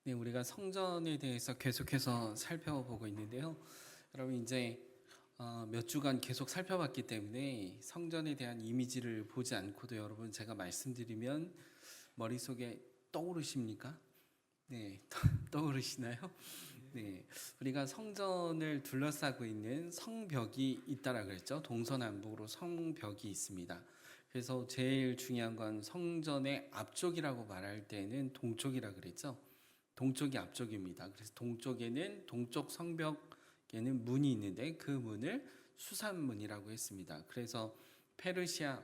네, 우리가 성전에 대해서 계속해서 살펴보고 있는데요. 여러분 이제 몇 주간 계속 살펴봤기 때문에 성전에 대한 이미지를 보지 않고도 여러분 제가 말씀드리면 머릿속에 떠오르십니까? 네, 떠오르시나요? 네, 우리가 성전을 둘러싸고 있는 성벽이 있다라 그랬죠. 동서남북으로 성벽이 있습니다. 그래서 제일 중요한 건 성전의 앞쪽이라고 말할 때는 동쪽이라 그랬죠. 동쪽이 앞쪽입니다. 그래서 동쪽에는 동쪽 성벽에는 문이 있는데 그 문을 수산문이라고 했습니다. 그래서 페르시아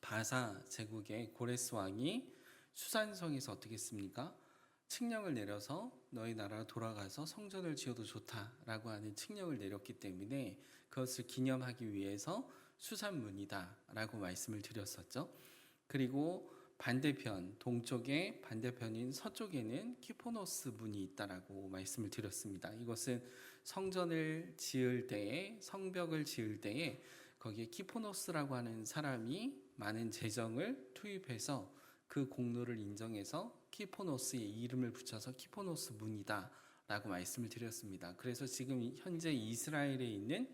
바사 제국의 고레스 왕이 수산성에서 어떻게 했습니까? 칙령을 내려서 너희 나라 돌아가서 성전을 지어도 좋다라고 하는 칙령을 내렸기 때문에 그것을 기념하기 위해서 수산문이다라고 말씀을 드렸었죠. 그리고 반대편, 동쪽의 반대편인 서쪽에는 키포노스 문이 있다라고 말씀을 드렸습니다. 이것은 성전을 지을 때에, 성벽을 지을 때에 거기에 키포노스라고 하는 사람이 많은 재정을 투입해서 그 공로를 인정해서 키포노스의 이름을 붙여서 키포노스 문이다라고 말씀을 드렸습니다. 그래서 지금 현재 이스라엘에 있는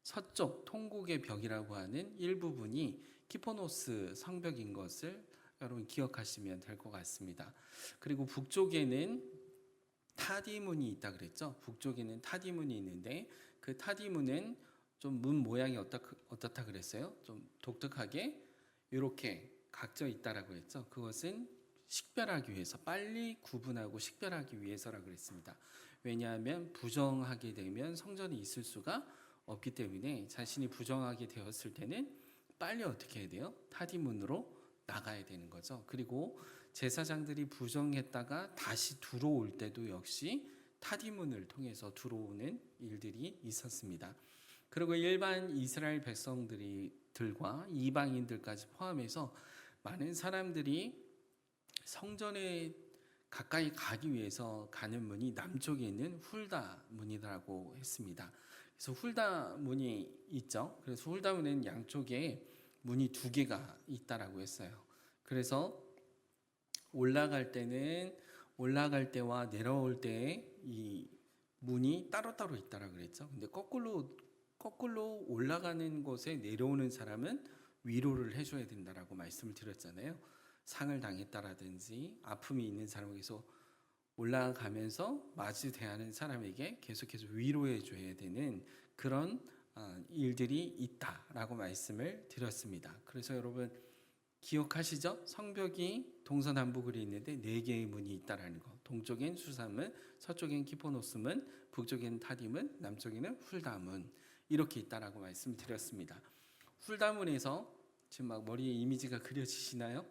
서쪽 통곡의 벽이라고 하는 일부분이 키포노스 성벽인 것을 여러분 기억하시면 될 것 같습니다. 그리고 북쪽에는 타디문이 있다 그랬죠. 북쪽에는 타디문이 있는데 그 타디문은 좀 문 모양이 어떻다 그랬어요? 좀 독특하게 이렇게 각져 있다라고 했죠. 그것은 식별하기 위해서 빨리 구분하고 식별하기 위해서라고 그랬습니다. 왜냐하면 부정하게 되면 성전이 있을 수가 없기 때문에 자신이 부정하게 되었을 때는 빨리 어떻게 해야 돼요? 타디문으로 나가야 되는 거죠. 그리고 제사장들이 부정했다가 다시 들어올 때도 역시 타디문을 통해서 들어오는 일들이 있었습니다. 그리고 일반 이스라엘 백성들과 이방인들까지 포함해서 많은 사람들이 성전에 가까이 가기 위해서 가는 문이 남쪽에 있는 훌다 문이라고 했습니다. 그래서 훌다 문이 있죠. 그래서 훌다 문에는 양쪽에 문이 두 개가 있다라고 했어요. 그래서 올라갈 때와 내려올 때 이 문이 따로따로 있다라고 그랬죠. 근데 거꾸로 올라가는 곳에 내려오는 사람은 위로를 해줘야 된다라고 말씀을 드렸잖아요. 상을 당했다라든지 아픔이 있는 사람에게서 올라가면서 마주 대하는 사람에게 계속해서 위로해 줘야 되는 그런 일들이 있다라고 말씀을 드렸습니다. 그래서 여러분 기억하시죠? 성벽이 동서남북으로 있는데 네 개의 문이 있다라는 거. 동쪽엔 수산문, 서쪽엔 키포노스문, 북쪽엔 타디문, 남쪽에는 훌다문 이렇게 있다라고 말씀드렸습니다. 훌다문에서 지금 막 머리에 이미지가 그려지시나요?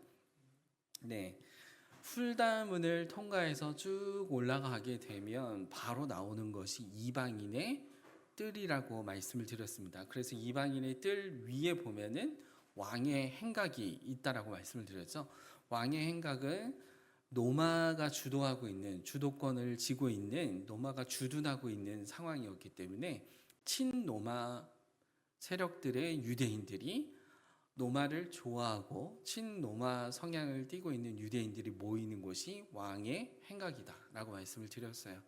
네. 훌다문을 통과해서 쭉 올라가게 되면 바로 나오는 것이 이방인의 뜰이라고 말씀을 드렸습니다. 그래서 이방인의 뜰 위에 보면은 왕의 행각이 있다라고 말씀을 드렸죠. 왕의 행각은 노마가 주도하고 있는 주도권을 쥐고 있는 노마가 주둔하고 있는 상황이었기 때문에 친노마 세력들의 유대인들이 노마를 좋아하고 친노마 성향을 띠고 있는 유대인들이 모이는 곳이 왕의 행각이다라고 말씀을 드렸어요.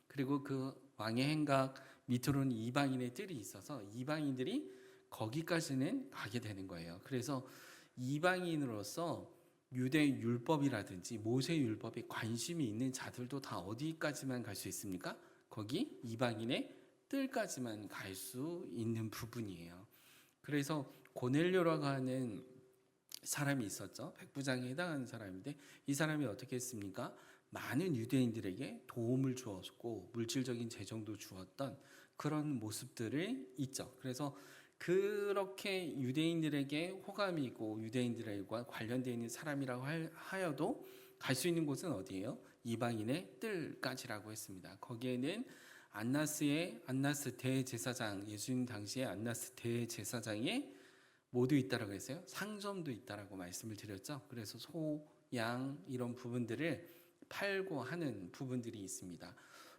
그리고 그 왕의 행각 밑으로는 이방인의 뜰이 있어서 이방인들이 거기까지는 가게 되는 거예요. 그래서 이방인으로서 유대 율법이라든지 모세 율법에 관심이 있는 자들도 다 어디까지만 갈 수 있습니까? 거기 이방인의 뜰까지만 갈 수 있는 부분이에요. 그래서 고넬료라고 하는 사람이 있었죠. 백부장에 해당하는 사람인데 이 사람이 어떻게 했습니까? 많은 유대인들에게 도움을 주었고 물질적인 재정도 주었던 그런 모습들을 있죠. 그래서 그렇게 유대인들에게 호감이 있고 유대인들과 관련되어 있는 사람이라고 하여도 갈 수 있는 곳은 어디예요? 이방인의 뜰까지라고 했습니다. 거기에는 안나스 대제사장, 예수님 당시에 안나스 대제사장이 모두 있다라고 했어요. 상점도 있다라고 말씀을 드렸죠. 그래서 소, 양 이런 부분들을 팔고 하는 부분들이 있습니다.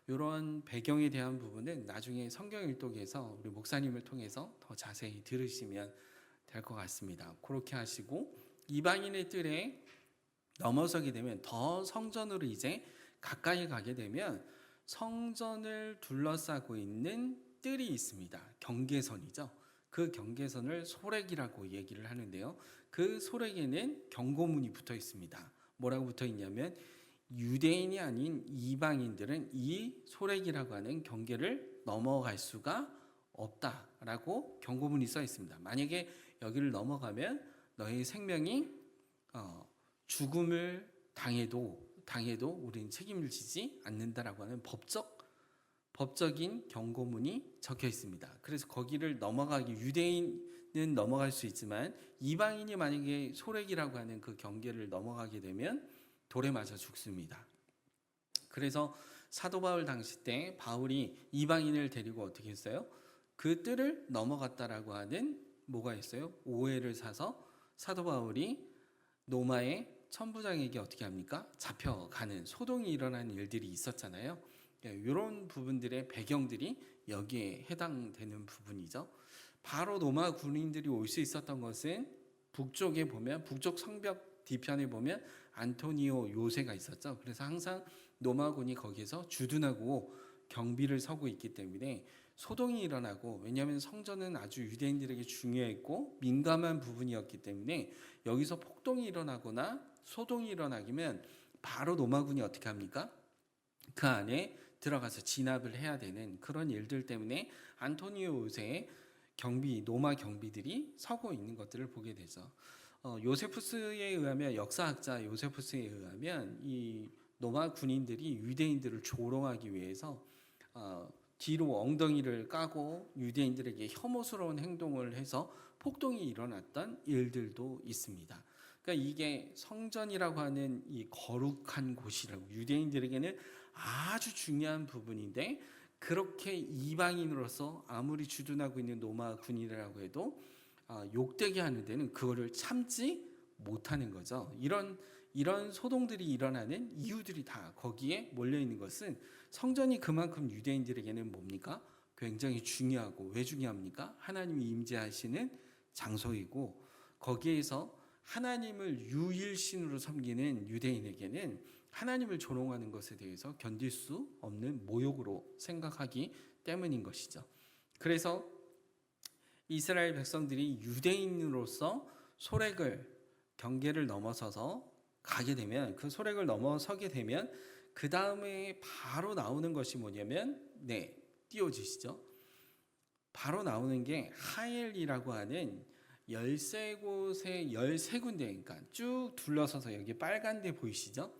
이런 배경에 대한 부분은 나중에 성경 일독에서 우리 목사님을 통해서 더 자세히 들으시면 될 것 같습니다. 그렇게 하시고 이방인의 뜰에 넘어서게 되면 더 성전으로 이제 가까이 가게 되면 성전을 둘러싸고 있는 뜰이 있습니다. 경계선이죠. 그 경계선을 소렉이라고 얘기를 하는데요. 그 소렉에는 경고문이 붙어 있습니다. 뭐라고 붙어 있냐면 유대인이 아닌 이방인들은 이 소렉이라고 하는 경계를 넘어갈 수가 없다라고 경고문이 써 있습니다. 만약에 여기를 넘어가면 너의 생명이 죽음을 당해도 우리는 책임을 지지 않는다라고 하는 법적인 경고문이 적혀 있습니다. 그래서 거기를 넘어가기 유대인은 넘어갈 수 있지만 이방인이 만약에 소렉이라고 하는 그 경계를 넘어가게 되면 돌에 맞아 죽습니다. 그래서 사도 바울 당시 때 바울이 이방인을 데리고 어떻게 했어요? 그 뜰을 넘어갔다라고 하는 뭐가 있어요? 오해를 사서 사도 바울이 로마의 천부장에게 어떻게 합니까? 잡혀가는 소동이 일어나는 일들이 있었잖아요. 이런 부분들의 배경들이 여기에 해당되는 부분이죠. 바로 로마 군인들이 올 수 있었던 것은 북쪽에 보면 북쪽 성벽 뒤편에 보면 안토니오 요새가 있었죠. 그래서 항상 로마군이 거기에서 주둔하고 경비를 서고 있기 때문에 소동이 일어나고, 왜냐하면 성전은 아주 유대인들에게 중요했고 민감한 부분이었기 때문에 여기서 폭동이 일어나거나 소동이 일어나기면 바로 로마군이 어떻게 합니까? 그 안에 들어가서 진압을 해야 되는 그런 일들 때문에 안토니오 요새의 로마 경비들이 서고 있는 것들을 보게 되죠. 요세푸스에 의하면, 역사학자 요세푸스에 의하면 이 로마 군인들이 유대인들을 조롱하기 위해서 뒤로 엉덩이를 까고 유대인들에게 혐오스러운 행동을 해서 폭동이 일어났던 일들도 있습니다. 그러니까 이게 성전이라고 하는 이 거룩한 곳이라고, 유대인들에게는 아주 중요한 부분인데 그렇게 이방인으로서 아무리 주둔하고 있는 로마 군인이라고 해도 욕되게 하는 데는 그거를 참지 못하는 거죠. 이런 소동들이 일어나는 이유들이 다 거기에 몰려 있는 것은, 성전이 그만큼 유대인들에게는 뭡니까? 굉장히 중요하고, 왜 중요합니까? 하나님이 임재하시는 장소이고, 거기에서 하나님을 유일신으로 섬기는 유대인에게는 하나님을 조롱하는 것에 대해서 견딜 수 없는 모욕으로 생각하기 때문인 것이죠. 그래서 이스라엘 백성들이 유대인으로서 경계를 넘어서서 가게 되면, 그 소렉을 넘어서게 되면 그 다음에 바로 나오는 것이 뭐냐면, 띄워지시죠? 바로 나오는 게 하엘이라고 하는 13곳에 13군데, 그러니까 쭉 둘러서서, 여기 빨간 데 보이시죠?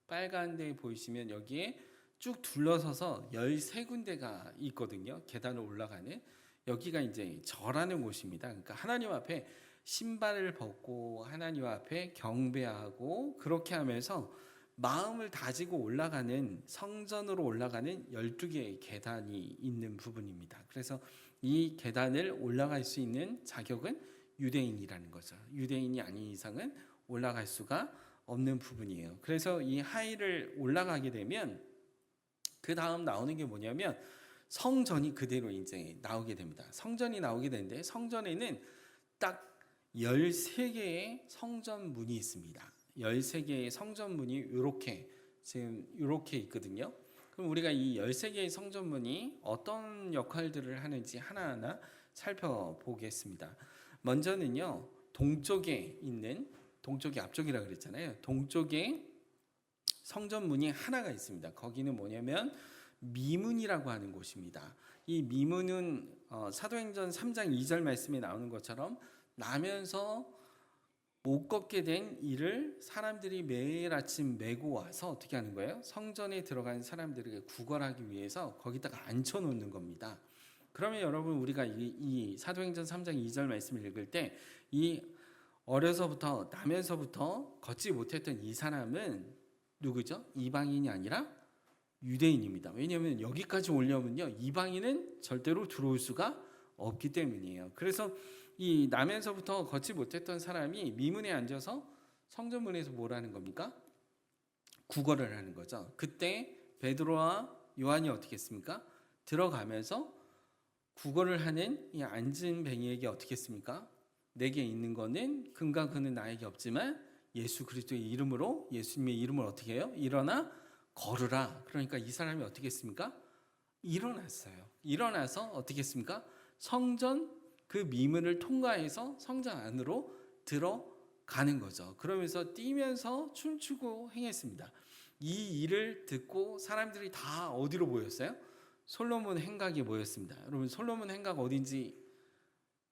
빨간 데 보이시면 여기에 쭉 둘러서서 13군데가 있거든요. 계단을 올라가는. 여기가 이제 절하는 곳입니다. 그러니까 하나님 앞에 신발을 벗고 하나님 앞에 경배하고, 그렇게 하면서 마음을 다지고 올라가는, 성전으로 올라가는 12개의 계단이 있는 부분입니다. 그래서 이 계단을 올라갈 수 있는 자격은 유대인이라는 거죠. 유대인이 아닌 이상은 올라갈 수가 없는 부분이에요. 그래서 이 하이를 올라가게 되면 그 다음 나오는 게 뭐냐면 성전이 그대로 이제 나오게 됩니다. 성전이 나오게 되는데, 성전에는 딱 13개의 성전문이 있습니다. 13개의 성전문이 이렇게 있거든요. 그럼 우리가 이 13개의 성전문이 어떤 역할들을 하는지 하나하나 살펴보겠습니다. 먼저는요, 동쪽에 앞쪽이라 그랬잖아요. 동쪽에 성전문이 하나가 있습니다. 거기는 뭐냐면 미문이라고 하는 곳입니다. 이 미문은 사도행전 3장 2절 말씀에 나오는 것처럼, 나면서 못 걷게 된 이를 사람들이 매일 아침 메고 와서 어떻게 하는 거예요? 성전에 들어간 사람들에게 구걸하기 위해서 거기다가 앉혀놓는 겁니다. 그러면 여러분, 우리가 이 사도행전 3장 2절 말씀을 읽을 때, 이 나면서부터 걷지 못했던 이 사람은 누구죠? 이방인이 아니라 유대인입니다. 왜냐하면 여기까지 오려면요, 이방인은 절대로 들어올 수가 없기 때문이에요. 그래서 이 나면서부터 걷지 못했던 사람이 미문에 앉아서 성전문에서 뭘 하는 겁니까? 구걸을 하는 거죠. 그때 베드로와 요한이 어떻게 했습니까? 들어가면서 구걸을 하는 이 앉은 뱅이에게 어떻게 했습니까? 내게 있는 거는 금과 금은 나에게 없지만 예수 그리스도의 이름으로, 예수님의 이름을 어떻게 해요? 일어나 걸으라. 그러니까 이 사람이 어떻게 했습니까? 일어났어요. 일어나서 어떻게 했습니까? 성전 그 미문을 통과해서 성전 안으로 들어가는 거죠. 그러면서 뛰면서 춤추고 행했습니다. 이 일을 듣고 사람들이 다 어디로 모였어요? 솔로몬 행각에 모였습니다. 여러분 솔로몬 행각 어딘지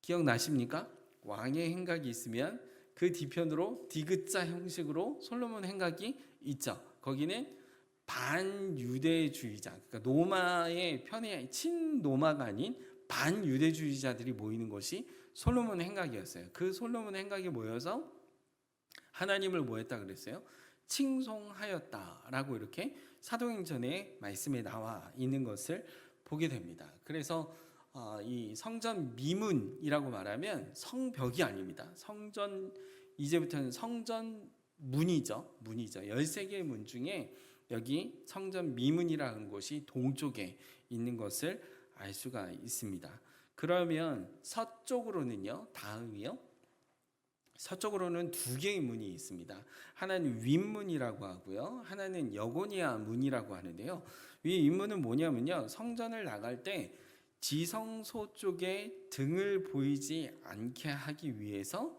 기억나십니까? 왕의 행각이 있으면 그 뒤편으로 디귿자 형식으로 솔로몬 행각이 있죠. 거기는 반유대주의자, 그러니까 노마의 편에 친노마가 아닌 반유대주의자들이 모이는 것이 솔로몬 행각이었어요. 그 솔로몬 행각에 모여서 하나님을 뭐 했다 그랬어요? 칭송하였다라고 이렇게 사도행전의 말씀에 나와 있는 것을 보게 됩니다. 그래서 이 성전 미문이라고 말하면 성벽이 아닙니다. 성전 이제부터는 성전 문이죠. 13개의 문 중에 여기 성전 미문이라는 곳이 동쪽에 있는 것을 알 수가 있습니다. 그러면 서쪽으로는요. 다음이요. 서쪽으로는 두 개의 문이 있습니다. 하나는 윗문이라고 하고요. 하나는 여고니아 문이라고 하는데요. 이 윗문은 뭐냐면요. 성전을 나갈 때 지성소 쪽에 등을 보이지 않게 하기 위해서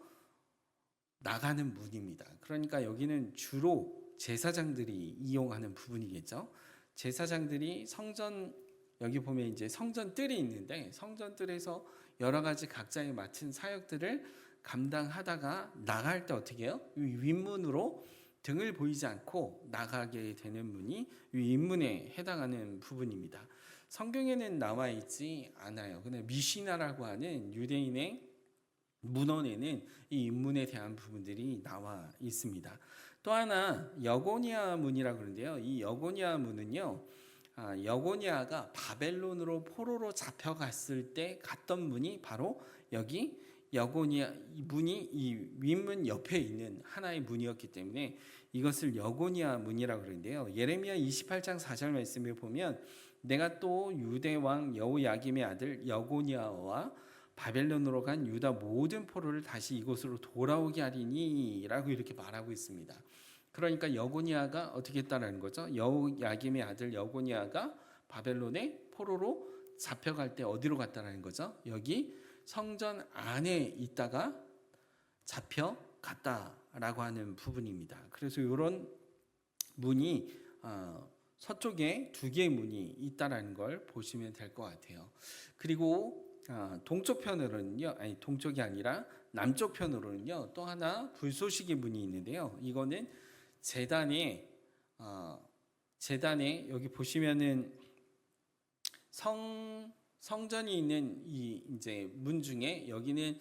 나가는 문입니다. 그러니까 여기는 주로 제사장들이 이용하는 부분이겠죠. 제사장들이 성전 여기 보면 이제 성전 뜰이 있는데 성전 뜰에서 여러 가지 각자의 맡은 사역들을 감당하다가 나갈 때 어떻게 해요? 이 윗문으로 등을 보이지 않고 나가게 되는 문이 이 윗문에 해당하는 부분입니다. 성경에는 나와 있지 않아요. 근데 미시나라고 하는 유대인의 문헌에는 이 윗문에 대한 부분들이 나와 있습니다. 또 하나 여고니아 문이라고 그러는데요. 이 여고니아 문은요. 여고니아가 바벨론으로 포로로 잡혀갔을 때 갔던 문이 바로 여기 여고니아 문이 이 윗문 옆에 있는 하나의 문이었기 때문에 이것을 여고니아 문이라고 그러는데요. 예레미야 28장 4절 말씀을 보면 내가 또 유대 왕 여호야김의 아들 여고니아와 바벨론으로 간 유다 모든 포로를 다시 이곳으로 돌아오게 하리니 라고 이렇게 말하고 있습니다. 그러니까 여고니아가 어떻게 했다는 거죠? 여호야김의 아들 여고니아가 바벨론의 포로로 잡혀갈 때 어디로 갔다는 거죠? 여기 성전 안에 있다가 잡혀갔다라고 하는 부분입니다. 그래서 이런 문이 서쪽에 두 개의 문이 있다라는 걸 보시면 될 것 같아요. 그리고 동쪽 편으로는요, 아니 동쪽이 아니라 남쪽 편으로는요, 또 하나 불쏘시개 문이 있는데요. 이거는 제단에 여기 보시면은 성전이 있는 이 이제 문 중에 여기는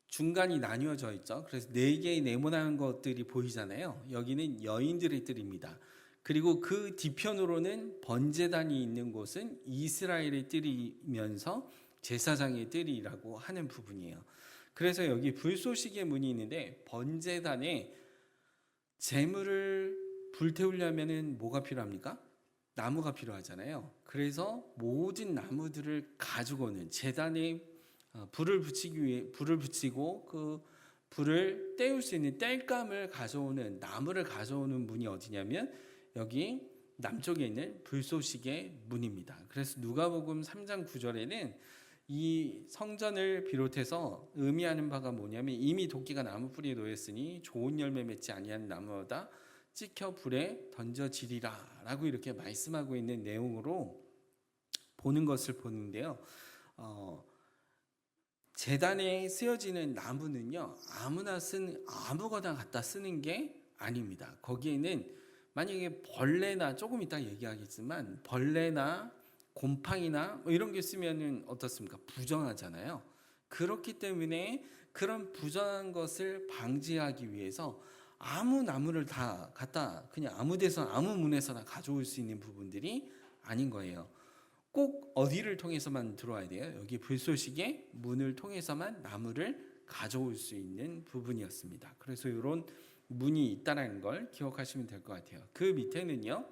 중간이 나뉘어져 있죠. 그래서 네 개의 네모난 것들이 보이잖아요. 여기는 여인들의 뜰입니다. 그리고 그 뒤편으로는 번제단이 있는 곳은 이스라엘의 뜰이면서 제사장의 뜰이라고 하는 부분이에요. 그래서 여기 불쏘시개 문이 있는데 번제단에 제물을 불태우려면은 뭐가 필요합니까? 나무가 필요하잖아요. 그래서 모든 나무들을 가지고는 제단에 불을 붙이고 그 불을 떼울 수 있는 땔감을 가져오는 나무를 가져오는 문이 어디냐면 여기 남쪽에 있는 불쏘시개 문입니다. 그래서 누가복음 3장 9절에는 이 성전을 비롯해서 의미하는 바가 뭐냐면 이미 도끼가 나무 뿌리에 놓였으니 좋은 열매 맺지 아니한 나무보다 찍혀 불에 던져지리라 라고 이렇게 말씀하고 있는 내용으로 보는 것을 보는데요. 제단에 쓰여지는 나무는요, 아무거나 갖다 쓰는 게 아닙니다. 거기에는 만약에 벌레나 조금 이따 얘기하겠지만 벌레나 곰팡이나 뭐 이런 게 쓰면은 어떻습니까? 부정하잖아요. 그렇기 때문에 그런 부정한 것을 방지하기 위해서 아무 나무를 다 갖다 그냥 아무 데서 아무 문에서나 가져올 수 있는 부분들이 아닌 거예요. 꼭 어디를 통해서만 들어와야 돼요? 여기 불쏘시개 문을 통해서만 나무를 가져올 수 있는 부분이었습니다. 그래서 이런 문이 있다는 걸 기억하시면 될 것 같아요. 그 밑에는요,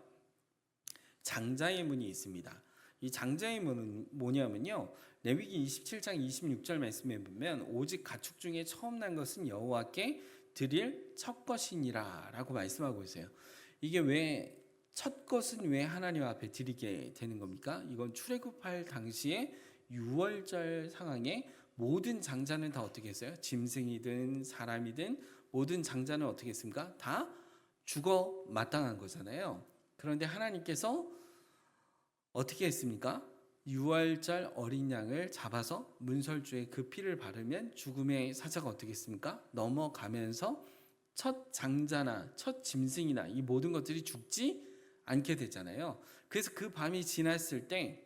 장자의 문이 있습니다. 이 장자의 문은 뭐냐면요, 레위기 27장 26절 말씀에 보면 오직 가축 중에 처음 난 것은 여호와께 드릴 첫 것이니라 라고 말씀하고 있어요. 이게 왜 첫 것은 왜 하나님 앞에 드리게 되는 겁니까? 이건 출애굽할 당시에 유월절 상황에 모든 장자는 다 어떻게 했어요? 짐승이든 사람이든 모든 장자는 어떻게 했습니까? 다 죽어 마땅한 거잖아요. 그런데 하나님께서 어떻게 했습니까? 유월절 어린 양을 잡아서 문설주에 그 피를 바르면 죽음의 사자가 어떻게 했습니까? 넘어가면서 첫 장자나 첫 짐승이나 이 모든 것들이 죽지 않게 되잖아요. 그래서 그 밤이 지났을 때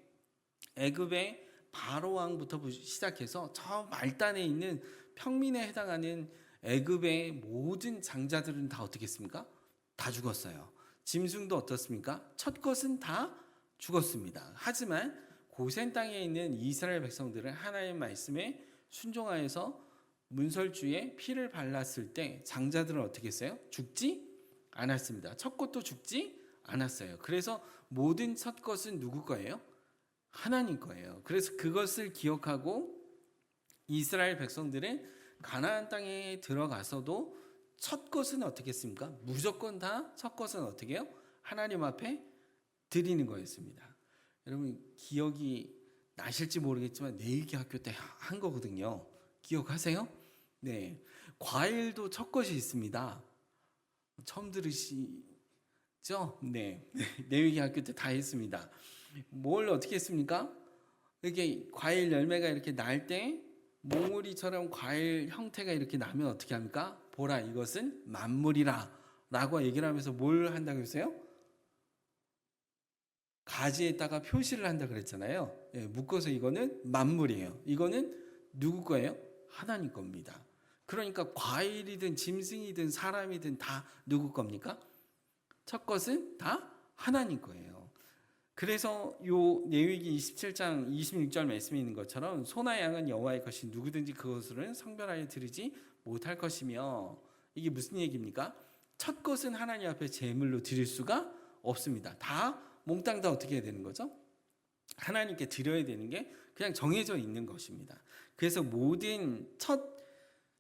애굽의 바로 왕부터 시작해서 저 말단에 있는 평민에 해당하는 애굽의 모든 장자들은 다 어떻게 했습니까? 다 죽었어요. 짐승도 어떻습니까? 첫 것은 다 죽었습니다. 하지만 고센 땅에 있는 이스라엘 백성들은 하나님의 말씀에 순종하여서 문설주에 피를 발랐을 때 장자들은 어떻게 했어요? 죽지 않았습니다. 첫 것도 죽지 않았어요. 그래서 모든 첫 것은 누구 거예요? 하나님 거예요. 그래서 그것을 기억하고 이스라엘 백성들은 가나안 땅에 들어가서도 첫 것은 어떻게 했습니까? 무조건 다 첫 것은 어떻게 해요? 하나님 앞에 드리는 거였습니다. 여러분 기억이 나실지 모르겠지만 내일기 학교 때 한 거거든요. 기억하세요? 네, 과일도 첫 것이 있습니다. 처음 들으시죠? 네, 내일기 학교 때 다 했습니다. 뭘 어떻게 했습니까? 이렇게 과일 열매가 이렇게 날 때 몽우리처럼 과일 형태가 이렇게 나면 어떻게 합니까? 보라 이것은 만물이라 라고 얘기를 하면서 뭘 한다고 했어요? 가지에다가 표시를 한다 그랬잖아요. 예, 묶어서 이거는 만물이에요. 이거는 누구 거예요? 하나님 겁니다. 그러니까 과일이든 짐승이든 사람이든 다 누구 겁니까? 첫 것은 다 하나님 거예요. 그래서 요 레위기 27장 26절 말씀에 있는 것처럼 소나 양은 여호와의 것이 누구든지 그것으로는 성별하여 드리지 못할 것이며, 이게 무슨 얘기입니까? 첫 것은 하나님 앞에 제물로 드릴 수가 없습니다. 다 몽땅 다 어떻게 해야 되는 거죠? 하나님께 드려야 되는 게 그냥 정해져 있는 것입니다. 그래서 모든 첫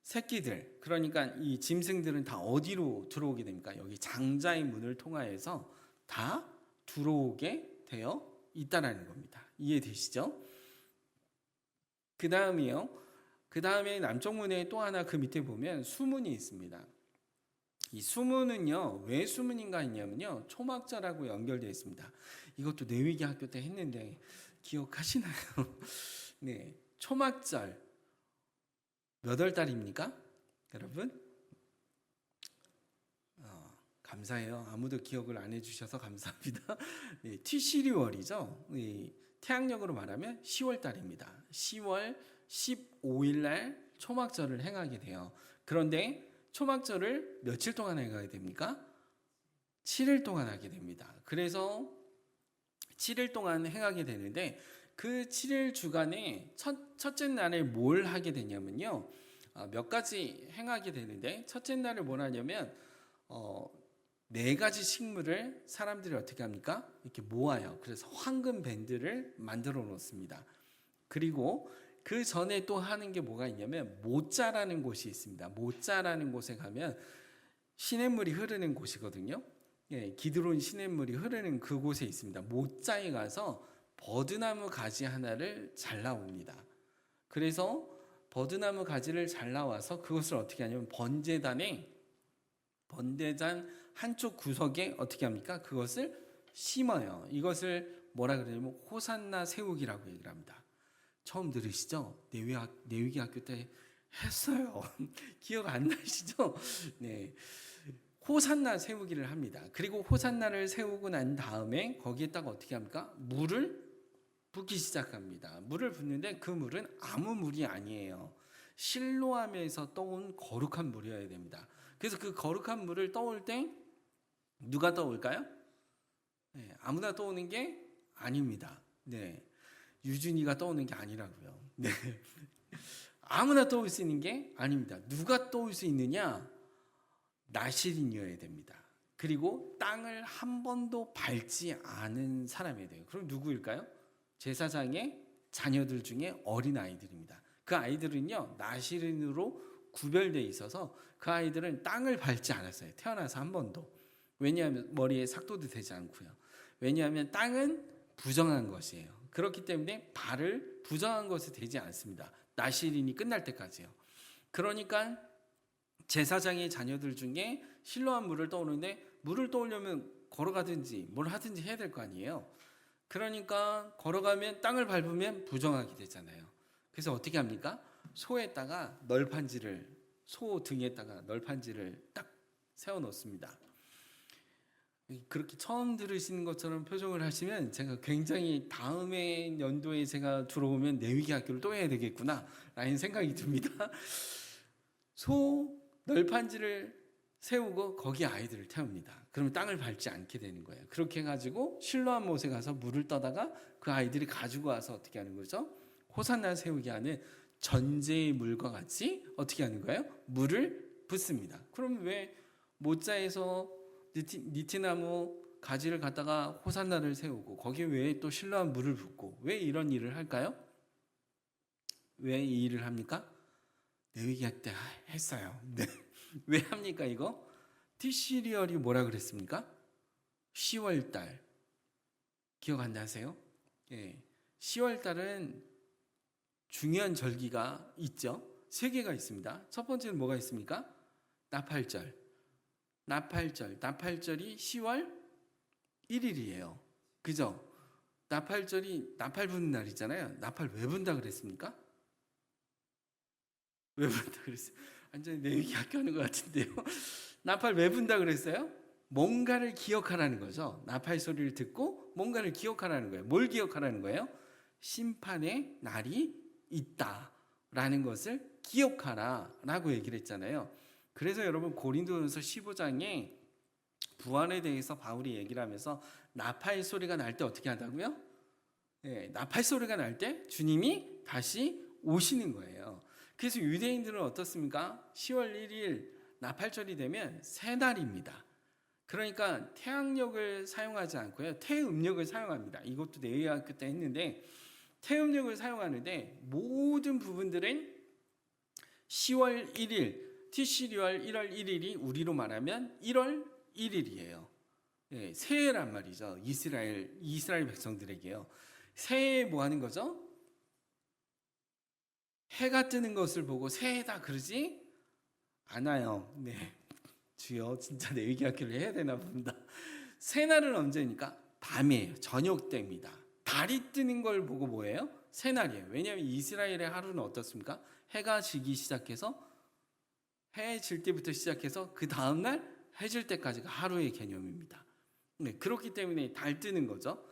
새끼들, 그러니까 이 짐승들은 다 어디로 들어오게 됩니까? 여기 장자의 문을 통하여서 다 들어오게 되어 있다라는 겁니다. 이해되시죠? 그 다음이요. 그 다음에 남쪽 문에 또 하나 그 밑에 보면 수문이 있습니다. 이 수문은요, 왜 수문인가 했냐면요, 초막절하고 연결되어 있습니다. 이것도 내위기 학교 때 했는데 기억하시나요? 네, 초막절 몇 월 달입니까? 여러분? 감사해요. 아무도 기억을 안 해주셔서 감사합니다. 네, 티시리월이죠. 네, 태양력으로 말하면 10월 달입니다. 10월 15일 날 초막절을 행하게 돼요. 그런데 초막절을 며칠 동안 행하게 됩니까? 7일 동안 하게 됩니다. 그래서 7일 동안 행하게 되는데 그 7일 주간에 첫째 날에 뭘 하게 되냐면요. 몇 가지 행하게 되는데 첫째 날에 뭘 하냐면 네 가지 식물을 사람들이 어떻게 합니까? 이렇게 모아요. 그래서 황금 밴드를 만들어 놓습니다. 그리고 그 전에 또 하는 게 뭐가 있냐면 모짜라는 곳이 있습니다. 모짜라는 곳에 가면 시냇물이 흐르는 곳이거든요. 예, 기드론 시냇물이 흐르는 그곳에 있습니다. 모짜에 가서 버드나무 가지 하나를 잘라옵니다. 그래서 버드나무 가지를 잘라와서 그것을 어떻게 하냐면 번제단 한쪽 구석에 어떻게 합니까? 그것을 심어요. 이것을 뭐라 그러냐면 호산나 세우기라고 얘기를 합니다. 처음 들으시죠? 내위기 학교 때 했어요. 기억 안 나시죠? 네. 호산나 세우기를 합니다. 그리고 호산나를 세우고 난 다음에 거기에다가 어떻게 합니까? 물을 붓기 시작합니다. 물을 붓는데 그 물은 아무 물이 아니에요. 실로암에서 떠온 거룩한 물이어야 됩니다. 그래서 그 거룩한 물을 떠올 때 누가 떠올까요? 네, 아무나 떠오는 게 아닙니다. 네, 유준이가 떠오는 게 아니라고요. 네, 아무나 떠올 수 있는 게 아닙니다. 누가 떠올 수 있느냐? 나실인이어야 됩니다. 그리고 땅을 한 번도 밟지 않은 사람이어야 돼요. 그럼 누구일까요? 제사장의 자녀들 중에 어린 아이들입니다. 그 아이들은요, 나실인으로 구별되어 있어서 그 아이들은 땅을 밟지 않았어요. 태어나서 한 번도. 왜냐하면 머리에 삭도도 되지 않고요. 왜냐하면 땅은 부정한 것이에요. 그렇기 때문에 발을 부정한 것이 되지 않습니다. 나실인이 끝날 때까지요. 그러니까 제사장의 자녀들 중에 실로암 물을 떠오르는데 물을 떠오려면 걸어가든지 뭘 하든지 해야 될 거 아니에요. 그러니까 걸어가면 땅을 밟으면 부정하게 되잖아요. 그래서 어떻게 합니까? 소에다가 널판지를 소 등에다가 널판지를 딱 세워 놓습니다. 그렇게 처음 들으시는 것처럼 표정을 하시면 제가 굉장히 다음에 연도에 제가 들어오면 내위기 학교를 또 해야 되겠구나 라는 생각이 듭니다. 소 널판지를 세우고 거기에 아이들을 태웁니다. 그러면 땅을 밟지 않게 되는 거예요. 그렇게 해가지고 실로암 못에 가서 물을 떠다가 그 아이들이 가지고 와서 어떻게 하는 거죠? 호산나 세우게 하는 전제의 물과 같이 어떻게 하는 거예요? 물을 붓습니다. 그럼 왜 모자에서 니티나무 가지를 갖다가 호산나를 세우고 거기에 왜 또 실로암 물을 붓고 왜 이런 일을 할까요? 왜 이 일을 합니까? 내위기학 때 했어요. 네. 왜 합니까 이거? 티시리얼이 뭐라 그랬습니까? 10월달 기억 안 나세요? 예, 10월달은 중요한 절기가 있죠. 3개가 있습니다. 첫 번째는 뭐가 있습니까? 나팔절. 나팔절이 10월 1일이에요. 그죠? 나팔절이 나팔 부는 날이잖아요. 나팔 왜 분다 그랬습니까? 왜 분다 그랬어요? 완전히 내 얘기 학교하는 것 같은데요. 나팔 왜 분다 그랬어요? 뭔가를 기억하라는 거죠. 나팔 소리를 듣고 뭔가를 기억하라는 거예요. 뭘 기억하라는 거예요? 심판의 날이 있다라는 것을 기억하라라고 얘기를 했잖아요. 그래서 여러분 고린도전서 15장에 부활에 대해서 바울이 얘기를 하면서 나팔 소리가 날 때 어떻게 한다고요? 네, 나팔 소리가 날 때 주님이 다시 오시는 거예요. 그래서 유대인들은 어떻습니까? 10월 1일 나팔절이 되면 새날입니다. 그러니까 태양력을 사용하지 않고요. 태음력을 사용합니다. 이것도 내외학교 때 했는데 태음력을 사용하는데 모든 부분들은 10월 1일, 티시리얼 1월 1일이 우리로 말하면 1월 1일이에요. 네, 새해란 말이죠. 이스라엘 백성들에게요. 새해에 뭐 하는 거죠? 해가 뜨는 것을 보고 새해다 그러지 않아요. 네, 주여 진짜 내 얘기하기를 해야 되나 봅니다. 새날은 언제니까? 밤이에요. 저녁 때입니다. 달이 뜨는 걸 보고 뭐예요? 새날이에요. 왜냐하면 이스라엘의 하루는 어떻습니까? 해가 지기 시작해서 해 질 때부터 시작해서 그 다음날 해 질 때까지가 하루의 개념입니다. 네, 그렇기 때문에 달 뜨는 거죠.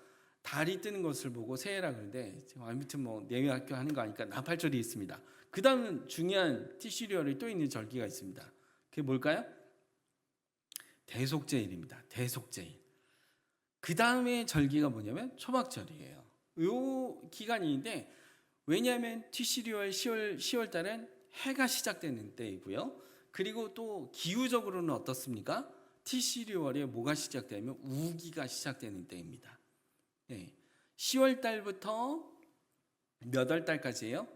달이 뜨는 것을 보고 새해라 그러는데 아무튼 뭐 내외 학교 하는 거 아니까 나팔절이 있습니다. 그 다음은 중요한 티시리얼이 또 있는 절기가 있습니다. 그게 뭘까요? 대속제일입니다. 대속제일. 그 다음에 절기가 뭐냐면 초막절이에요. 요 기간인데 왜냐하면 티시리얼 10월 달은 해가 시작되는 때이고요. 그리고 또 기후적으로는 어떻습니까? 티시리얼에 뭐가 시작되면 우기가 시작되는 때입니다. 네, 10월 달부터 몇 월 달까지예요?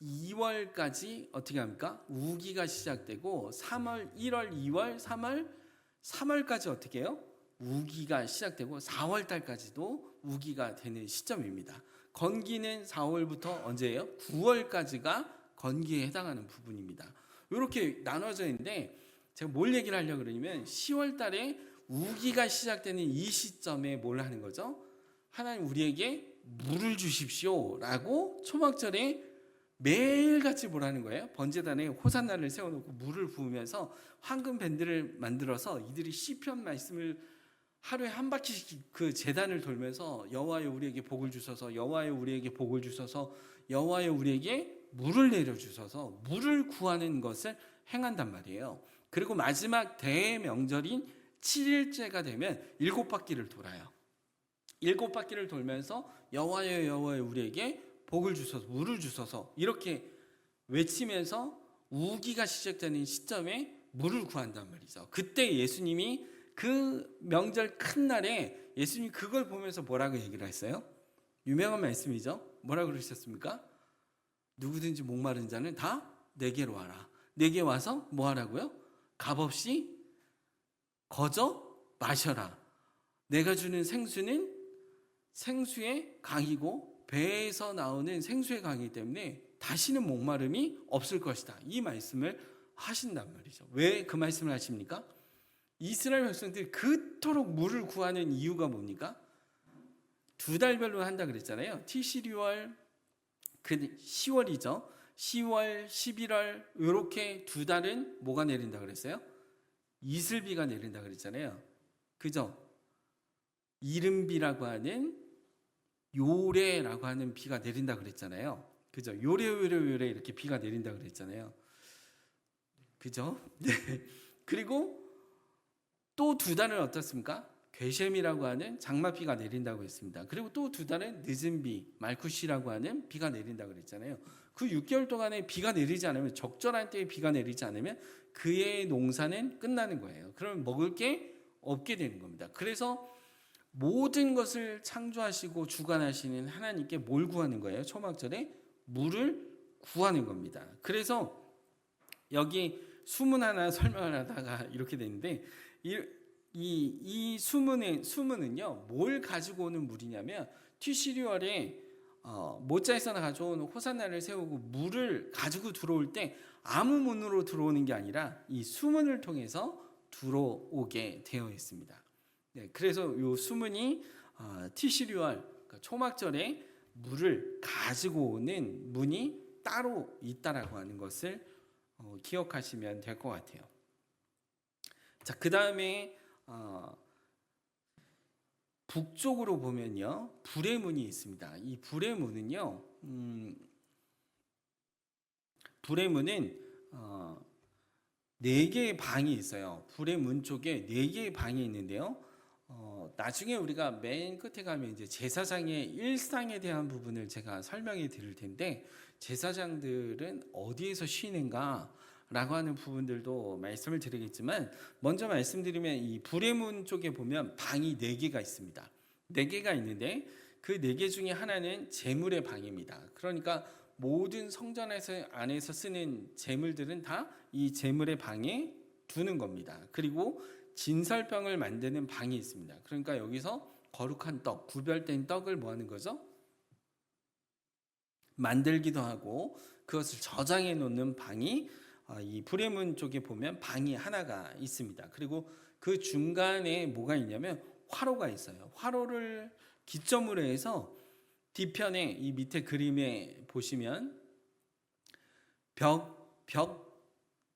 12월까지 어떻게 합니까? 우기가 시작되고 3월, 1월, 2월, 3월까지 어떻게 해요? 우기가 시작되고 4월 달까지도 우기가 되는 시점입니다. 건기는 4월부터 언제예요? 9월까지가 건기에 해당하는 부분입니다. 이렇게 나눠져 있는데 제가 뭘 얘기를 하려고 그러냐면 10월 달에 우기가 시작되는 이 시점에 뭘 하는 거죠? 하나님 우리에게 물을 주십시오라고 초막절에 매일같이 뭐라는 거예요? 번제단에 호산나를 세워놓고 물을 부으면서 황금 밴드를 만들어서 이들이 시편 말씀을 하루에 한 바퀴씩 그 제단을 돌면서 여호와여 우리에게 복을 주소서, 여호와여 우리에게 복을 주소서, 여호와여 우리에게 물을 내려주소서 물을 구하는 것을 행한단 말이에요. 그리고 마지막 대명절인 7일째가 되면 7바퀴를 돌아요. 7바퀴를 돌면서 여호와여 여호와여 우리에게 복을 주소서 물을 주소서 이렇게 외치면서 우기가 시작되는 시점에 물을 구한단 말이죠. 그때 예수님이 그 명절 큰 날에 예수님이 그걸 보면서 뭐라고 얘기를 했어요? 유명한 말씀이죠. 뭐라고 그러셨습니까? 누구든지 목마른 자는 다 내게로 와라. 내게 와서 뭐 하라고요? 값없이 거저 마셔라. 내가 주는 생수는 생수의 강이고 배에서 나오는 생수의 강이기 때문에 다시는 목마름이 없을 것이다. 이 말씀을 하신단 말이죠. 왜 그 말씀을 하십니까? 이스라엘 백성들이 그토록 물을 구하는 이유가 뭡니까? 2달별로 한다 그랬잖아요. 티시리월, 그 10월이죠. 10월, 11월 이렇게 2달은 뭐가 내린다 그랬어요? 이슬비가 내린다 그랬잖아요. 그죠? 이른비라고 하는 요래라고 하는 비가 내린다 그랬잖아요. 그죠? 요래 이렇게 비가 내린다 그랬잖아요. 그죠? 네. 그리고 또 2달은 어떻습니까? 괴셈이라고 하는 장마비가 내린다고 했습니다. 그리고 또 2달은 늦은 비, 말쿠시라고 하는 비가 내린다고 그랬잖아요. 그 6개월 동안에 비가 내리지 않으면, 적절한 때에 비가 내리지 않으면 그의 농사는 끝나는 거예요. 그러면 먹을 게 없게 되는 겁니다. 그래서 모든 것을 창조하시고 주관하시는 하나님께 뭘 구하는 거예요? 초막절에 물을 구하는 겁니다. 그래서 여기 수문 하나 설명을 하다가 이렇게 되는데, 이 수문은요 뭘 가지고 오는 물이냐면, 티시리월에 모짜에서 가져온 호산나를 세우고 물을 가지고 들어올 때 아무 문으로 들어오는 게 아니라 이 수문을 통해서 들어오게 되어 있습니다. 네, 그래서 이 수문이 티시리월, 그러니까 초막절에 물을 가지고 오는 문이 따로 있다라고 하는 것을 기억하시면 될 것 같아요. 자, 그 다음에 북쪽으로 보면요 불의 문이 있습니다. 이 불의 문은요, 불의 문은 4개의 방이 있어요. 불의 문 쪽에 4개의 방이 있는데요. 나중에 우리가 맨 끝에 가면 이제 제사장의 일상에 대한 부분을 제가 설명해 드릴 텐데, 제사장들은 어디에서 쉬는가 라고 하는 부분들도 말씀을 드리겠지만, 먼저 말씀드리면 이 불의 문 쪽에 보면 방이 4개가 있습니다. 4개가 있는데 그 4개 중에 하나는 제물의 방입니다. 그러니까 모든 성전 안에서 쓰는 제물들은 다 이 제물의 방에 두는 겁니다. 그리고 진설병을 만드는 방이 있습니다. 그러니까 여기서 거룩한 떡, 구별된 떡을 뭐 하는 거죠? 만들기도 하고 그것을 저장해 놓는 방이 이 불의 문 쪽에 보면 방이 하나가 있습니다. 그리고 그 중간에 뭐가 있냐면 화로가 있어요. 화로를 기점으로 해서 뒤편에 이 밑에 그림에 보시면 벽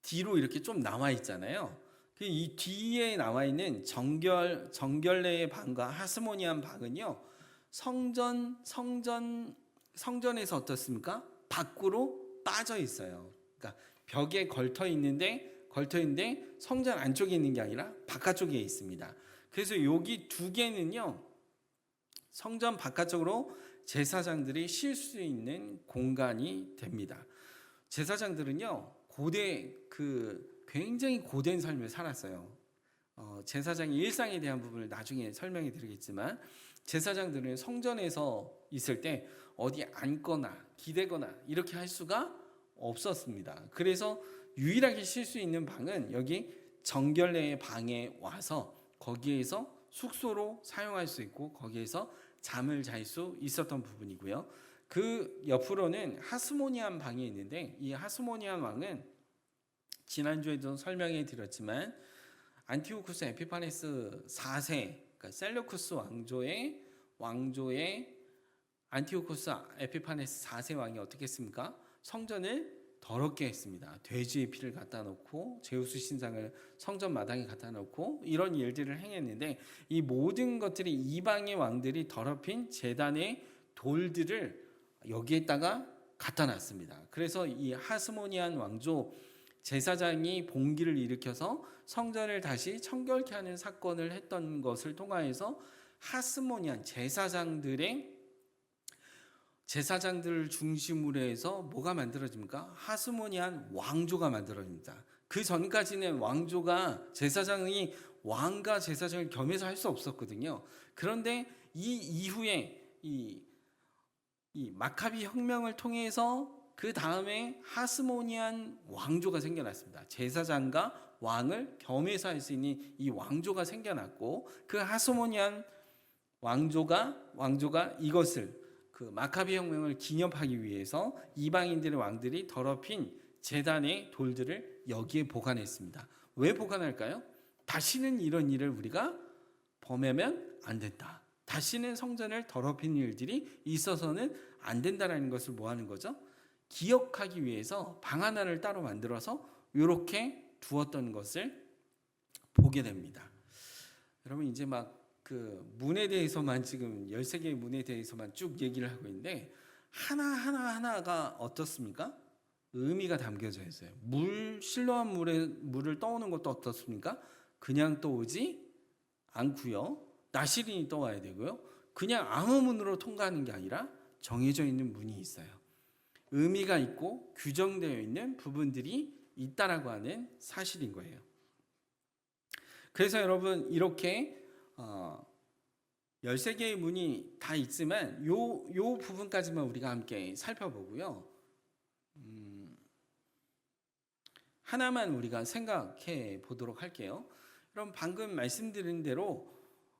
뒤로 이렇게 좀 나와 있잖아요. 이 뒤에 나와 있는 정결례의 방과 하스모니안 방은요, 성전에서 어떻습니까? 밖으로 빠져 있어요. 그러니까 벽에 걸터 있는데 성전 안쪽에 있는 게 아니라 바깥쪽에 있습니다. 그래서 여기 2개는요 성전 바깥쪽으로 제사장들이 쉴 수 있는 공간이 됩니다. 제사장들은요 굉장히 고된 삶을 살았어요. 제사장의 일상에 대한 부분을 나중에 설명해 드리겠지만, 제사장들은 성전에서 있을 때 어디 앉거나 기대거나 이렇게 할 수가 없었습니다. 그래서 유일하게 쉴 수 있는 방은 여기 정결례의 방에 와서 거기에서 숙소로 사용할 수 있고 거기에서 잠을 잘 수 있었던 부분이고요. 그 옆으로는 하스모니안 방이 있는데, 이 하스모니안 왕은 지난주에도 설명해 드렸지만 안티오쿠스 에피파네스 4세, 그러니까 셀루쿠스 왕조의 안티오쿠스 에피파네스 4세 왕이 어떻게 했습니까? 성전을 더럽게 했습니다. 돼지의 피를 갖다 놓고 제우스 신상을 성전 마당에 갖다 놓고 이런 일들을 행했는데, 이 모든 것들이 이방의 왕들이 더럽힌 제단의 돌들을 여기에다가 갖다 놨습니다. 그래서 이 하스모니안 왕조 제사장이 봉기를 일으켜서 성전을 다시 청결케 하는 사건을 했던 것을 통하여서 하스모니안 제사장들을 중심으로 해서 뭐가 만들어집니까? 하스모니안 왕조가 만들어집니다. 그 전까지는 제사장이 왕과 제사장을 겸해서 할 수 없었거든요. 그런데 이 이후에 이 마카비 혁명을 통해서 그 다음에 하스모니안 왕조가 생겨났습니다. 제사장과 왕을 겸해서 할 수 있는 이 왕조가 생겨났고, 그 하소모니안 왕조가 이것을 그 마카비 혁명을 기념하기 위해서 이방인들의 왕들이 더럽힌 제단의 돌들을 여기에 보관했습니다. 왜 보관할까요? 다시는 이런 일을 우리가 범하면 안 된다. 다시는 성전을 더럽히는 일들이 있어서는 안 된다라는 것을 뭐 하는 거죠? 기억하기 위해서 방 하나를 따로 만들어서 이렇게 두었던 것을 보게 됩니다. 여러분 이제 막 그 문에 대해서만 지금 13개의 문에 대해서만 쭉 얘기를 하고 있는데 하나가 어떻습니까? 의미가 담겨져 있어요. 신로한 물을 떠오는 것도 어떻습니까? 그냥 떠오지 않고요. 나시린이 떠와야 되고요. 그냥 아무 문으로 통과하는 게 아니라 정해져 있는 문이 있어요. 의미가 있고 규정되어 있는 부분들이 있다라고 하는 사실인 거예요. 그래서 여러분 이렇게 13개의 문이 다 있지만 요 부분까지만 우리가 함께 살펴보고요. 하나만 우리가 생각해 보도록 할게요. 그럼 방금 말씀드린 대로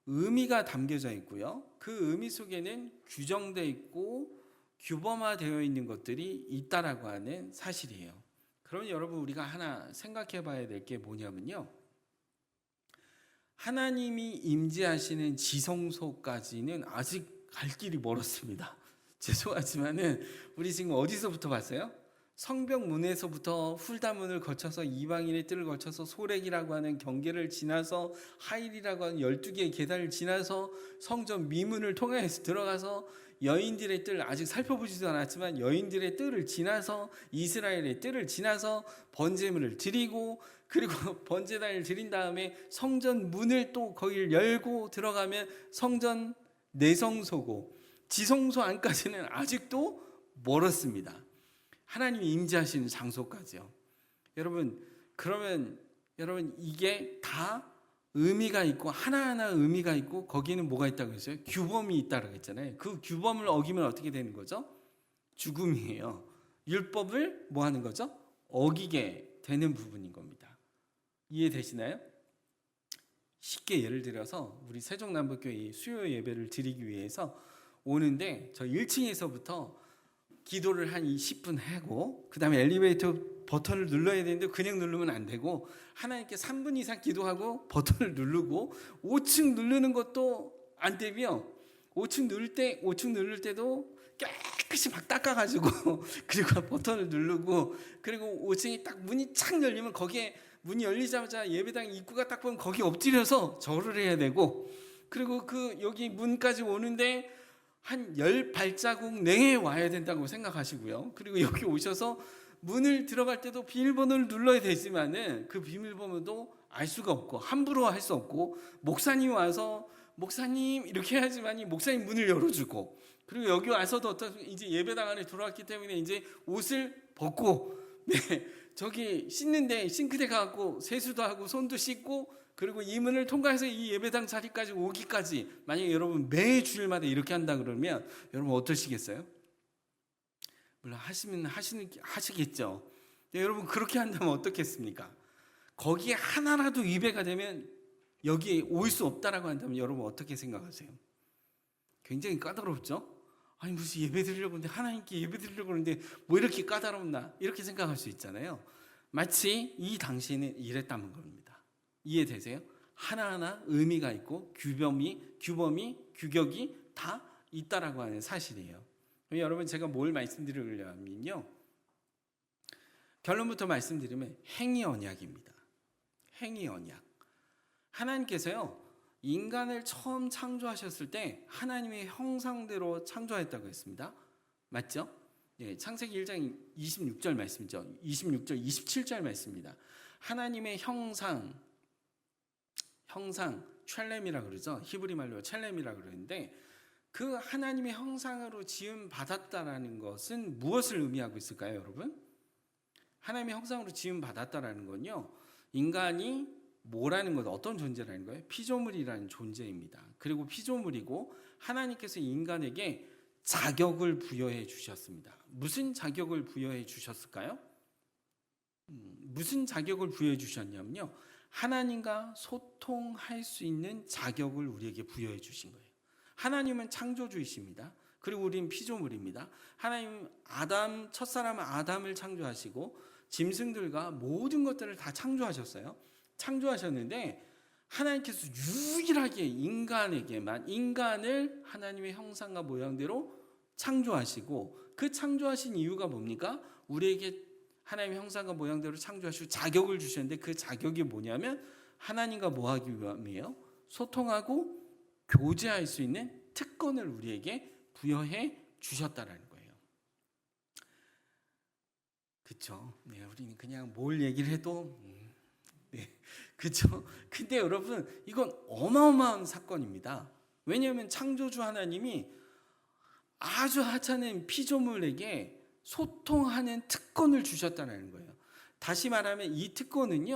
의미가 담겨져 있고요. 그 의미 속에는 규정되어 있고 규범화되어 있는 것들이 있다라고 하는 사실이에요. 그럼 여러분 우리가 하나 생각해 봐야 될 게 뭐냐면요. 하나님이 임재하시는 지성소까지는 아직 갈 길이 멀었습니다. 죄송하지만은 우리 지금 어디서부터 봤어요? 성벽문에서부터 훌다문을 거쳐서 이방인의 뜰을 거쳐서 소렉이라고 하는 경계를 지나서 하일이라고 하는 12개의 계단을 지나서 성전 미문을 통해서 들어가서 여인들의 뜰, 아직 살펴보지도 않았지만 여인들의 뜰을 지나서 이스라엘의 뜰을 지나서 번제물을 드리고, 그리고 번제단을 드린 다음에 성전 문을 또 거기를 열고 들어가면 성전 내성소고 지성소 안까지는 아직도 멀었습니다. 하나님이 임재하시는 장소까지요. 그러면 여러분 이게 다 의미가 있고 하나하나 의미가 있고 거기에는 뭐가 있다고 했어요? 규범이 있다고 했잖아요. 그 규범을 어기면 어떻게 되는 거죠? 죽음이에요. 율법을 뭐 하는 거죠? 어기게 되는 부분인 겁니다. 이해되시나요? 쉽게 예를 들어서 우리 세종남북교회 수요 예배를 드리기 위해서 오는데 저 1층에서부터 기도를 한 10분 하고 그 다음에 엘리베이터 버튼을 눌러야 되는데 그냥 누르면 안 되고 하나님께 3분 이상 기도하고 버튼을 누르고 5층 누르는 것도 안 되며 5층 누를 때도 깨끗이 막 닦아가지고 그리고 버튼을 누르고 그리고 5층이 딱 문이 착 열리면 거기에 문이 열리자마자 예배당 입구가 딱 보면 거기 엎드려서 절을 해야 되고 그리고 그 여기 문까지 오는데 한 10발자국 내에 와야 된다고 생각하시고요. 그리고 여기 오셔서 문을 들어갈 때도 비밀번호를 눌러야 되지만은 그 비밀번호도 알 수가 없고 함부로 할 수 없고 목사님 와서 목사님 이렇게 해야지만이 목사님 문을 열어주고 그리고 여기 와서도 이제 예배당 안에 들어왔기 때문에 이제 옷을 벗고 저기 씻는데 싱크대 가고 세수도 하고 손도 씻고 그리고 이 문을 통과해서 이 예배당 자리까지 오기까지 만약에 여러분 매 주일마다 이렇게 한다 그러면 여러분 어떠시겠어요? 물론 하시겠죠. 여러분 그렇게 한다면 어떻겠습니까? 거기에 하나라도 위배가 되면 여기에 올 수 없다라고 한다면 여러분 어떻게 생각하세요? 굉장히 까다롭죠? 아니 무슨 예배 드리려고 하는데 하나님께 예배 드리려고 하는데 뭐 이렇게 까다롭나 이렇게 생각할 수 있잖아요. 마치 이 당시에는 이랬다는 겁니다. 이해되세요? 하나하나 의미가 있고 규범이 규격이 다 있다라고 하는 사실이에요. 여러분 제가 뭘 말씀드리려면요. 결론부터 말씀드리면 행위 언약입니다. 행위 언약. 하나님께서요. 인간을 처음 창조하셨을 때 하나님의 형상대로 창조했다고 했습니다. 맞죠? 예, 창세기 1장 26절 말씀이죠. 26절, 27절 말씀입니다. 하나님의 형상 첼렘이라고 그러죠. 히브리 말로 첼렘이라고 그러는데 그 하나님의 형상으로 지음 받았다라는 것은 무엇을 의미하고 있을까요, 여러분? 하나님의 형상으로 지음 받았다라는 건요. 인간이 뭐라는 것, 어떤 존재라는 거예요? 피조물이라는 존재입니다. 그리고 피조물이고 하나님께서 인간에게 자격을 부여해 주셨습니다. 무슨 자격을 부여해 주셨을까요? 무슨 자격을 부여해 주셨냐면요. 하나님과 소통할 수 있는 자격을 우리에게 부여해 주신 거예요. 하나님은 창조주이십니다. 그리고 우리는 피조물입니다. 하나님 첫사람 아담을 창조하시고 짐승들과 모든 것들을 다 창조하셨어요. 창조하셨는데 하나님께서 유일하게 인간을 하나님의 형상과 모양대로 창조하시고 그 창조하신 이유가 뭡니까? 우리에게 하나님의 형상과 모양대로 창조하시고 자격을 주셨는데 그 자격이 뭐냐면 하나님과 뭐 하기 위함이에요? 소통하고 교제할 수 있는 특권을 우리에게 부여해 주셨다라는 거예요. 그렇죠? 네, 우리는 그냥 뭘 얘기를 해도 네, 그렇죠? 근데 여러분 이건 어마어마한 사건입니다. 왜냐하면 창조주 하나님이 아주 하찮은 피조물에게 소통하는 특권을 주셨다는 거예요. 다시 말하면 이 특권은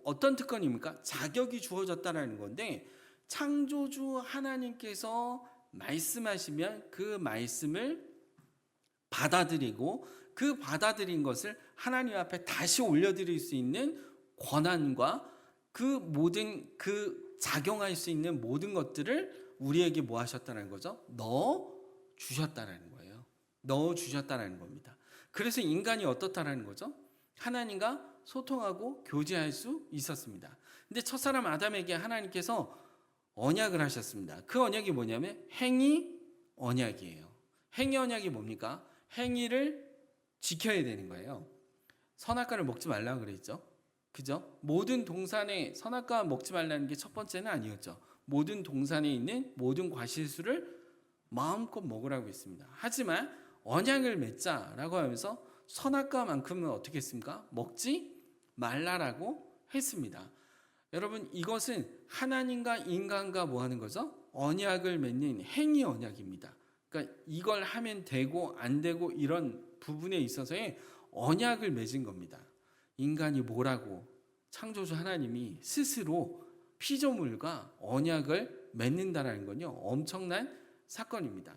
어떤 특권입니까? 자격이 주어졌다는 건데 창조주 하나님께서 말씀하시면 그 말씀을 받아들이고 그 받아들인 것을 하나님 앞에 다시 올려드릴 수 있는 권한과 작용할 수 있는 모든 것들을 우리에게 뭐 하셨다는 거죠? 넣어 주셨다는 거예요. 넣어 주셨다는 겁니다. 그래서 인간이 어떻다라는 거죠? 하나님과 소통하고 교제할 수 있었습니다. 근데 첫사람 아담에게 하나님께서 언약을 하셨습니다. 그 언약이 뭐냐면 행위 언약이에요. 행위 언약이 뭡니까? 행위를 지켜야 되는 거예요. 선악과를 먹지 말라고 그랬죠. 그죠? 모든 동산에 선악과 먹지 말라는 게 첫 번째는 아니었죠. 모든 동산에 있는 모든 과실수를 마음껏 먹으라고 했습니다. 하지만 언약을 맺자라고 하면서 선악과만큼은 어떻게 했습니까? 먹지 말라라고 했습니다. 여러분 이것은 하나님과 인간과 뭐 하는 거죠? 언약을 맺는 행위 언약입니다. 그러니까 이걸 하면 되고 안 되고 이런 부분에 있어서의 언약을 맺은 겁니다. 인간이 뭐라고 창조주 하나님이 스스로 피조물과 언약을 맺는다라는 건요 엄청난 사건입니다.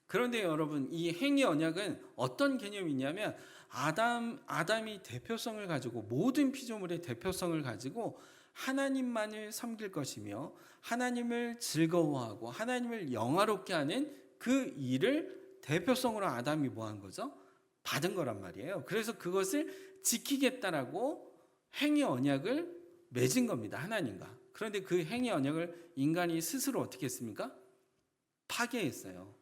그런데 여러분 이 행위 언약은 어떤 개념이냐면 아담이 대표성을 가지고 모든 피조물의 대표성을 가지고 하나님만을 섬길 것이며 하나님을 즐거워하고 하나님을 영화롭게 하는 그 일을 대표성으로 아담이 뭐 한 거죠? 받은 거란 말이에요. 그래서 그것을 지키겠다라고 행위 언약을 맺은 겁니다. 하나님과. 그런데 그 행위 언약을 인간이 스스로 어떻게 했습니까? 파괴했어요.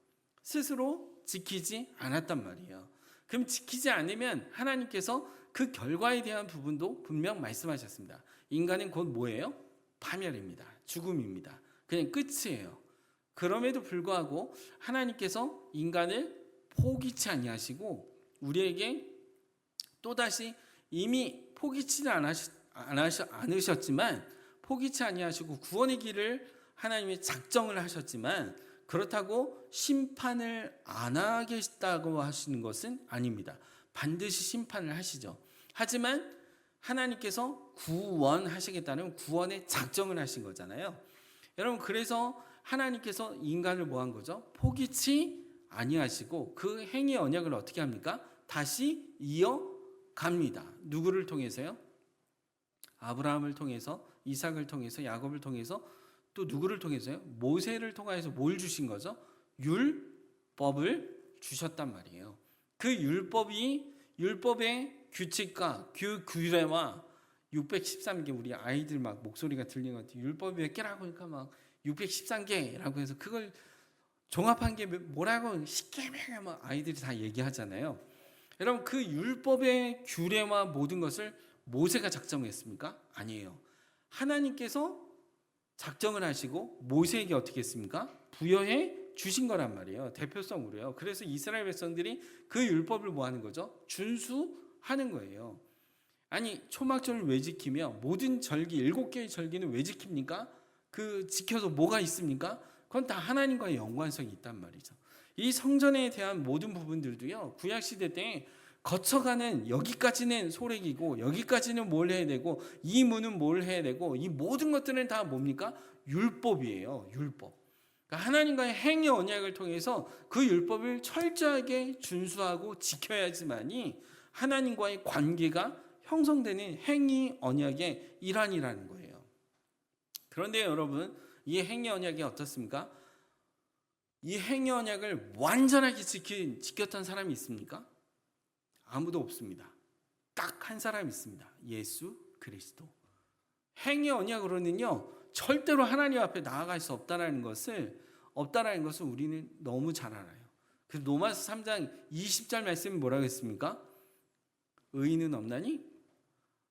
스스로 지키지 않았단 말이에요. 그럼 지키지 않으면 하나님께서 그 결과에 대한 부분도 분명 말씀하셨습니다. 인간은 곧 뭐예요? 파멸입니다. 죽음입니다. 그냥 끝이에요. 그럼에도 불구하고 하나님께서 인간을 포기치 아니하시고 우리에게 또다시 이미 포기치는 않으셨지만 포기치 아니하시고 구원의 길을 하나님이 작정을 하셨지만 그렇다고 심판을 안 하겠다고 하시는 것은 아닙니다. 반드시 심판을 하시죠. 하지만 하나님께서 구원하시겠다는 구원의 작정을 하신 거잖아요. 여러분 그래서 하나님께서 인간을 뭐 한 거죠? 포기치 아니하시고 그 행위 언약을 어떻게 합니까? 다시 이어갑니다. 누구를 통해서요? 아브라함을 통해서, 이삭을 통해서, 야곱을 통해서 또 누구를 통해서요? 모세를 통해서 뭘 주신 거죠? 율법을 주셨단 말이에요. 그 율법의 규칙과 규례와 613개 우리 아이들 막 목소리가 들리는 것 같아요. 율법이 몇 개라고 하니까 막 613개라고 해서 그걸 종합한 게 뭐라고 쉽게 막 아이들이 다 얘기하잖아요. 여러분 그 율법의 규례와 모든 것을 모세가 작정했습니까? 아니에요. 하나님께서 작정을 하시고 모세에게 어떻게 했습니까? 부여해 주신 거란 말이에요. 대표성으로요. 그래서 이스라엘 백성들이 그 율법을 뭐 하는 거죠? 준수하는 거예요. 아니 초막절을 왜 지키며 모든 절기 7개의 절기는 왜 지킵니까? 그 지켜서 뭐가 있습니까? 그건 다 하나님과의 연관성이 있단 말이죠. 이 성전에 대한 모든 부분들도요. 구약시대 때 거쳐가는 여기까지는 소렉이고 여기까지는 뭘 해야 되고 이 문은 뭘 해야 되고 이 모든 것들은 다 뭡니까? 율법이에요. 율법. 그러니까 하나님과의 행위 언약을 통해서 그 율법을 철저하게 준수하고 지켜야지만이 하나님과의 관계가 형성되는 행위 언약의 일환이라는 거예요. 그런데 여러분, 이 행위 언약이 어떻습니까? 이 행위 언약을 완전하게 지켰던 사람이 있습니까? 아무도 없습니다. 딱 한 사람 있습니다. 예수 그리스도. 행위 언약으로는요, 절대로 하나님 앞에 나아갈 수 없다라는 것을 우리는 너무 잘 알아요. 그래서 로마서 3장 20절 말씀이 뭐라고 했습니까? 의인은 없나니?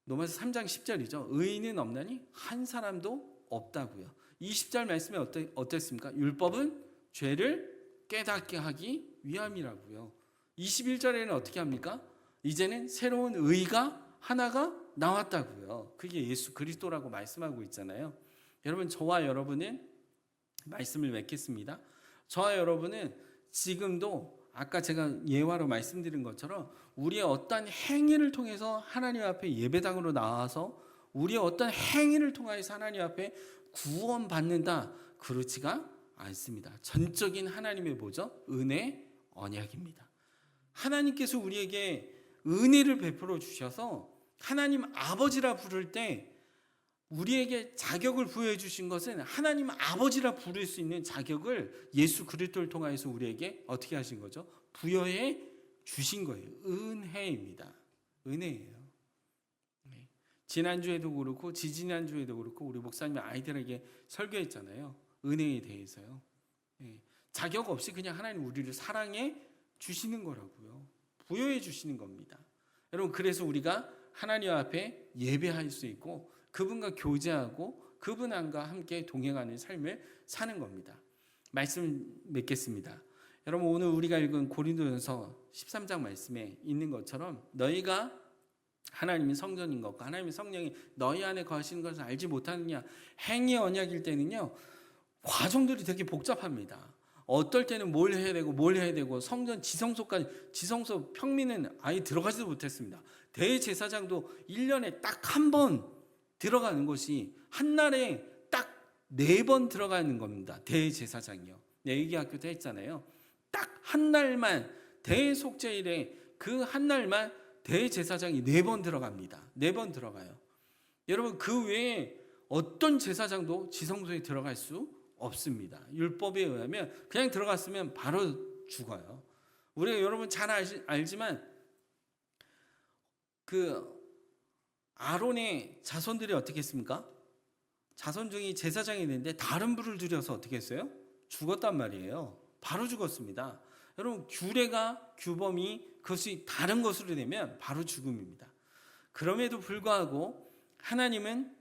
로마서 3장 10절이죠. 의인은 없나니? 한 사람도 없다고요. 20절 말씀이 어땠습니까? 율법은 죄를 깨닫게 하기 위함이라고요. 21절에는 어떻게 합니까? 이제는 새로운 의가 하나가 나왔다고요. 그게 예수 그리스도라고 말씀하고 있잖아요. 여러분, 저와 여러분은 말씀을 맺겠습니다. 저와 여러분은 지금도 아까 제가 예화로 말씀드린 것처럼 우리의 어떤 행위를 통해서 하나님 앞에 예배당으로 나와서 우리의 어떤 행위를 통하여서 하나님 앞에 구원받는다, 그렇지가 않습니다. 전적인 하나님의 뭐죠? 은혜 언약입니다. 하나님께서 우리에게 은혜를 베풀어 주셔서 하나님 아버지라 부를 때 우리에게 자격을 부여해 주신 것은 하나님 아버지라 부를 수 있는 자격을 예수 그리스도를 통하여서 우리에게 어떻게 하신 거죠? 부여해 주신 거예요. 은혜입니다. 은혜예요. 네. 지난주에도 그렇고 지지난주에도 그렇고 우리 목사님이 아이들에게 설교했잖아요. 은혜에 대해서요. 네. 자격 없이 그냥 하나님 우리를 사랑해 주시는 거라고요. 부여해 주시는 겁니다. 여러분, 그래서 우리가 하나님 앞에 예배할 수 있고 그분과 교제하고 그분과 함께 동행하는 삶을 사는 겁니다. 말씀 맺겠습니다. 여러분, 오늘 우리가 읽은 고린도전서 13장 말씀에 있는 것처럼 너희가 하나님이 성전인 것과 하나님의 성령이 너희 안에 거하시는 것을 알지 못하느냐. 행위 언약일 때는요, 과정들이 되게 복잡합니다. 어떨 때는 뭘 해야 되고 성전 지성소 평민은 아예 들어가지도 못했습니다. 대제사장도 1년에 딱 한 번 들어가는 것이 한 날에 딱 4번 들어가는 겁니다. 대제사장이요. 예기학교도 했잖아요. 딱 한 날만 대속죄일에 그 한 날만 대제사장이 4번 들어갑니다. 4번 들어가요. 여러분, 그 외에 어떤 제사장도 지성소에 들어갈 수 없습니다. 율법에 의하면 그냥 들어갔으면 바로 죽어요. 우리가 여러분 잘 알지만 그 아론의 자손들이 어떻게 했습니까? 자손 중에 제사장이 있는데 다른 불을 들여서 어떻게 했어요? 죽었단 말이에요. 바로 죽었습니다. 여러분, 규범이 그것이 다른 것으로 되면 바로 죽음입니다. 그럼에도 불구하고 하나님은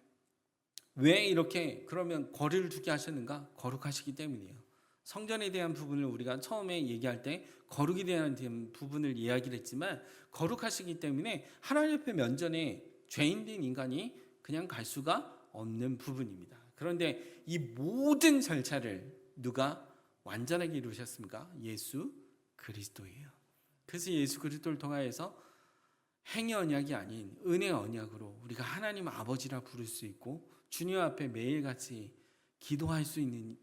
왜 이렇게 그러면 거리를 두게 하셨는가? 거룩하시기 때문이에요. 성전에 대한 부분을 우리가 처음에 얘기할 때 거룩에 대한 부분을 이야기를 했지만 거룩하시기 때문에 하나님 앞에 면전에 죄인된 인간이 그냥 갈 수가 없는 부분입니다. 그런데 이 모든 절차를 누가 완전하게 이루셨습니까? 예수 그리스도예요. 그래서 예수 그리스도를 통하여서 행위 언약이 아닌 은혜 언약으로 우리가 하나님 아버지라 부를 수 있고 주님 앞에 매일같이 기도할 수 있는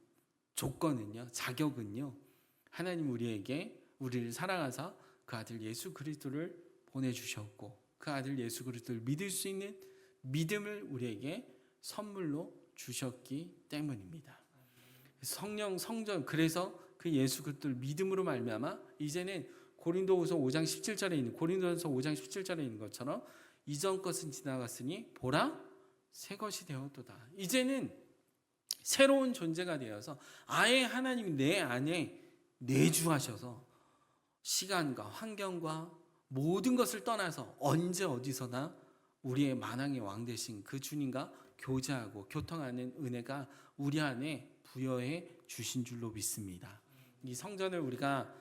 조건은요, 자격은요, 하나님 우리를 사랑하사 그 아들 예수 그리스도를 보내주셨고 그 아들 예수 그리스도를 믿을 수 있는 믿음을 우리에게 선물로 주셨기 때문입니다. 성전, 그래서 그 예수 그리스도를 믿음으로 말미암아 이제는 고린도전서 5장 17절에 있는 것처럼 이전 것은 지나갔으니 보라 새 것이 되었도다. 이제는 새로운 존재가 되어서 아예 하나님이 내 안에 내주하셔서 시간과 환경과 모든 것을 떠나서 언제 어디서나 우리의 만왕의 왕 되신 그 주님과 교제하고 교통하는 은혜가 우리 안에 부여해 주신 줄로 믿습니다. 이 성전을 우리가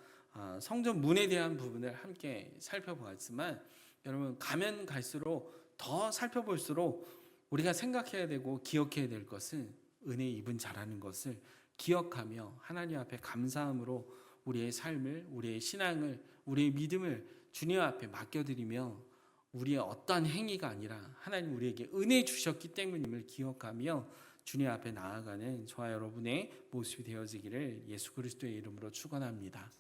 성전 문에 대한 부분을 함께 살펴보았지만 여러분, 가면 갈수록 더 살펴볼수록 우리가 생각해야 되고 기억해야 될 것은 은혜 입은 자라는 것을 기억하며 하나님 앞에 감사함으로 우리의 삶을, 우리의 신앙을, 우리의 믿음을 주님 앞에 맡겨드리며 우리의 어떠한 행위가 아니라 하나님 우리에게 은혜 주셨기 때문임을 기억하며 주님 앞에 나아가는 저와 여러분의 모습이 되어지기를 예수 그리스도의 이름으로 축원합니다.